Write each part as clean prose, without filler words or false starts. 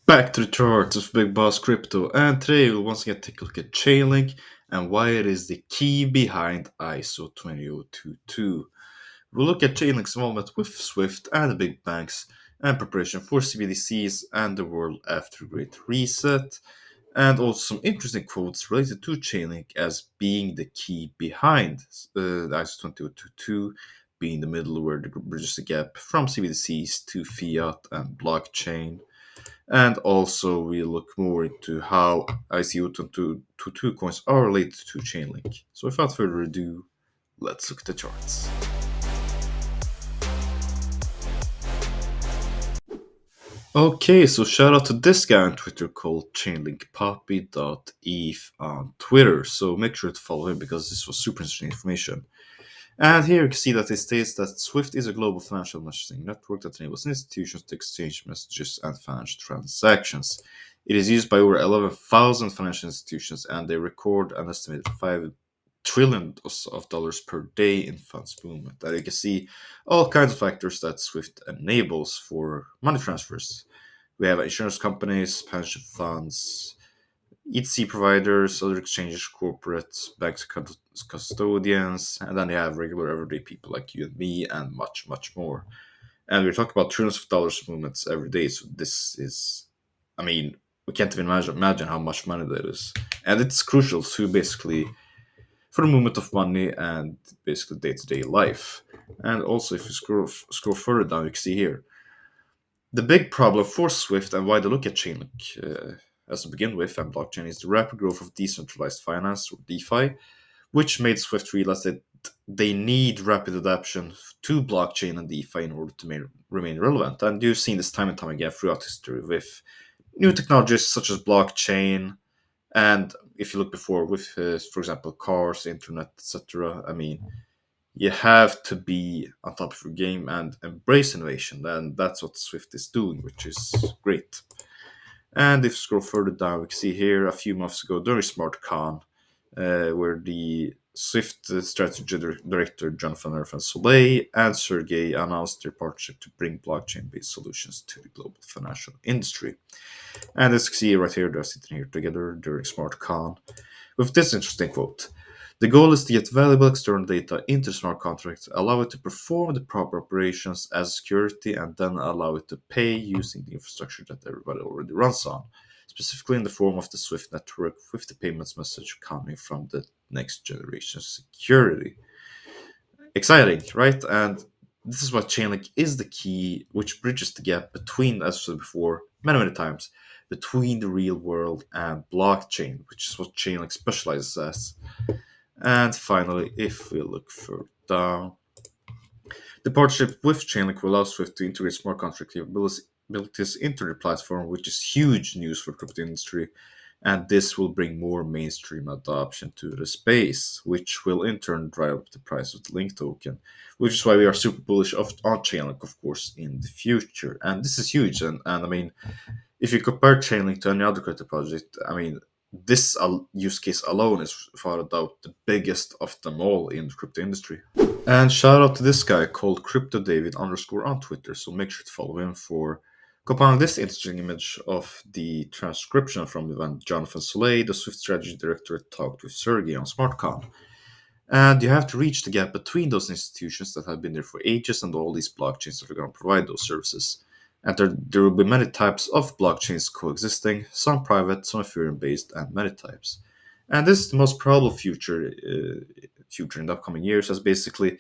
Back to the charts of Big Boss Crypto, and today we'll once again take a look at Chainlink and why it is the key behind ISO20022. We'll look at Chainlink's involvement with SWIFT and the big banks and preparation for CBDCs and the world after the Great Reset, and also some interesting quotes related to Chainlink as being the key behind the ISO20022, being the middleware that bridges the gap from CBDCs to fiat and blockchain. And also, we look more into how ICO222 coins are related to Chainlink. So, without further ado, let's look at the charts. Okay, so shout out to this guy on Twitter called chainlinkpoppy.eth on Twitter. So, make sure to follow him because this was super interesting information. And here you can see that it states that SWIFT is a global financial messaging network that enables institutions to exchange messages and financial transactions. It is used by over 11,000 financial institutions, and they record an estimated $5 trillion of dollars per day in funds movement. And you can see all kinds of factors that SWIFT enables for money transfers. We have insurance companies, pension funds, ETC providers, other exchanges, corporates, banks, custodians, and then you have regular everyday people like you and me, and much, much more. And we're talking about trillions of dollars movements every day. So this is, I mean, we can't even imagine how much money that is, and it's crucial to basically for the movement of money and basically day-to-day life. And also, if you scroll further down, you can see here the big problem for Swift and why they look at Chainlink as to begin with and blockchain is the rapid growth of decentralized finance or DeFi, which made Swift realize that they need rapid adaptation to blockchain and DeFi in order to remain relevant. And you've seen this time and time again throughout history with new technologies such as blockchain. And if you look before with, for example, cars, internet, etc., I mean, you have to be on top of your game and embrace innovation. And that's what Swift is doing, which is great. And if you scroll further down, we can see here a few months ago during SmartCon, where the Swift strategy director Jonathan Irfan Soleil and Sergey announced their partnership to bring blockchain-based solutions to the global financial industry. And as you can see right here, they're sitting here together during SmartCon with this interesting quote. The goal is to get valuable external data into smart contracts, allow it to perform the proper operations as security, and then allow it to pay using the infrastructure that everybody already runs on, specifically in the form of the SWIFT network with the payments message coming from the next generation security. Exciting, right? And this is what Chainlink is the key, which bridges the gap between, as I said before, many, many times, between the real world and blockchain, which is what Chainlink specializes as. And finally, if we look further down, the partnership with Chainlink will allow Swift to integrate smart contract capabilities into the platform, which is huge news for the crypto industry. And this will bring more mainstream adoption to the space, which will in turn drive up the price of the Link token, which is why we are super bullish on Chainlink, of course, in the future. And this is huge. And I mean, if you compare Chainlink to any other crypto project, I mean, this use case alone is without a doubt the biggest of them all in the crypto industry. And shout out to this guy called Crypto David underscore on Twitter. So make sure to follow him for compiling this interesting image of the transcription from when Jonathan Soleil, the Swift strategy director, talked with Sergey on SmartCon. And you have to reach the gap between those institutions that have been there for ages and all these blockchains that are going to provide those services. And there will be many types of blockchains coexisting, some private, some Ethereum based, and many types. And this is the most probable future in the upcoming years, as basically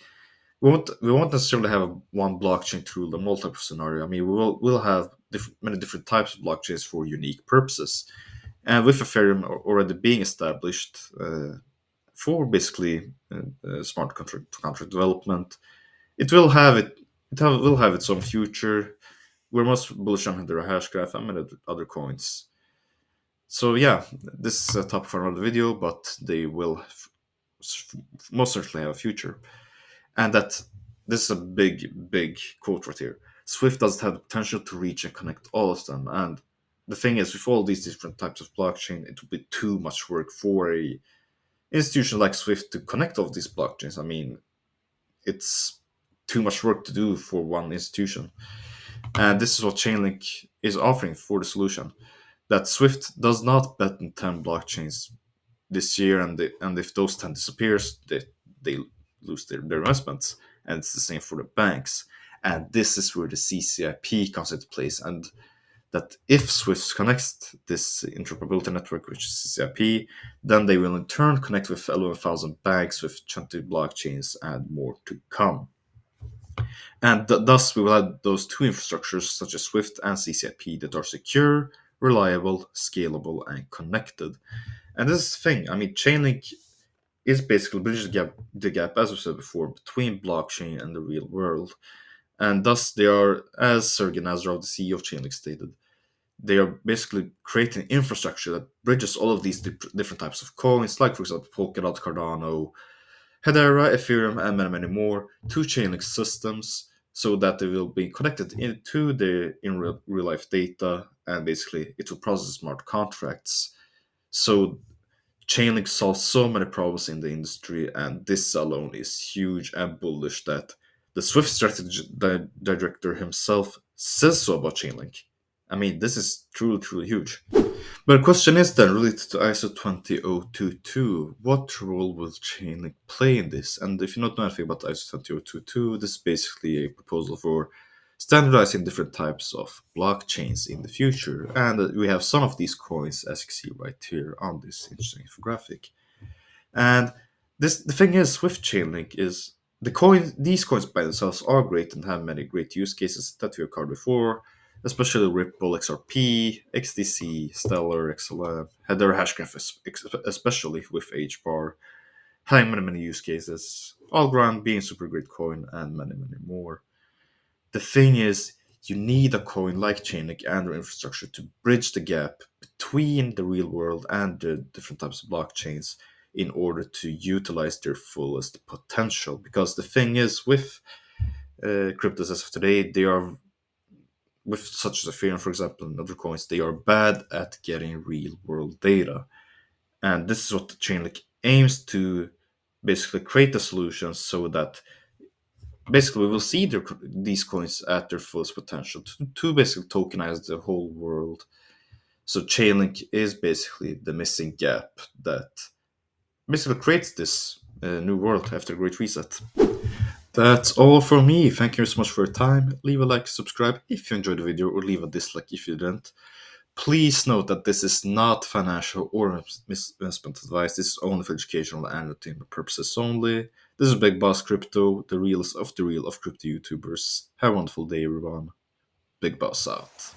we won't necessarily have one blockchain to rule the multiple scenario. I mean, we'll have many different types of blockchains for unique purposes. And with Ethereum already being established for basically smart contract development, it will have will have its own future. We're most bullish on the Hashgraph and many other coins. So yeah, this is a topic for another video, but they will most certainly have a future. And that this is a big, big quote right here. Swift does have the potential to reach and connect all of them. And the thing is, with all these different types of blockchain, it would be too much work for a institution like Swift to connect all of these blockchains. I mean, it's too much work to do for one institution. And this is what Chainlink is offering for the solution. That Swift does not bet on 10 blockchains this year, and if those 10 disappears, they lose their investments. And it's the same for the banks. And this is where the CCIP comes into place. And that if Swift connects this interoperability network, which is CCIP, then they will in turn connect with 11,000 banks with 20 blockchains and more to come. And thus, we will have those two infrastructures, such as Swift and CCIP, that are secure, reliable, scalable, and connected. And this is the thing. I mean, Chainlink is basically bridges the gap, as we said before, between blockchain and the real world. And thus, they are, as Sergey Nazarov, the CEO of Chainlink, stated, they are basically creating infrastructure that bridges all of these different types of coins, like, for example, Polkadot, Cardano, Hedera, Ethereum, and many, many more, to Chainlink systems so that they will be connected into the in real life data, and basically it will process smart contracts. So Chainlink solves so many problems in the industry, and this alone is huge and bullish that the Swift strategy director himself says so about Chainlink. I mean, this is truly, truly huge. But the question is then related to ISO20022. What role will Chainlink play in this? And if you don't know anything about ISO20022, this is basically a proposal for standardizing different types of blockchains in the future. And we have some of these coins, as you see right here on this interesting infographic. And the thing is, Swift Chainlink is these coins by themselves are great and have many great use cases that we have covered before, especially Ripple, XRP, XDC, Stellar, XLM, Header, Hashgraph, especially with HBAR, having many, many use cases, Algorand being super great coin, and many, many more. The thing is, you need a coin like Chainlink and their infrastructure to bridge the gap between the real world and the different types of blockchains in order to utilize their fullest potential. Because the thing is, with cryptos as of today, they are, with such as Ethereum, for example, and other coins, they are bad at getting real world data. And this is what the Chainlink aims to basically create the solutions so that basically we will see these coins at their fullest potential to basically tokenize the whole world. So Chainlink is basically the missing gap that basically creates this new world after a great reset. That's all from me. Thank you so much for your time. Leave a like, subscribe if you enjoyed the video, or leave a dislike if you didn't. Please note that this is not financial or investment advice. This is only for educational and entertainment purposes only. This is Big Boss Crypto, the real of crypto YouTubers. Have a wonderful day, everyone. Big Boss out.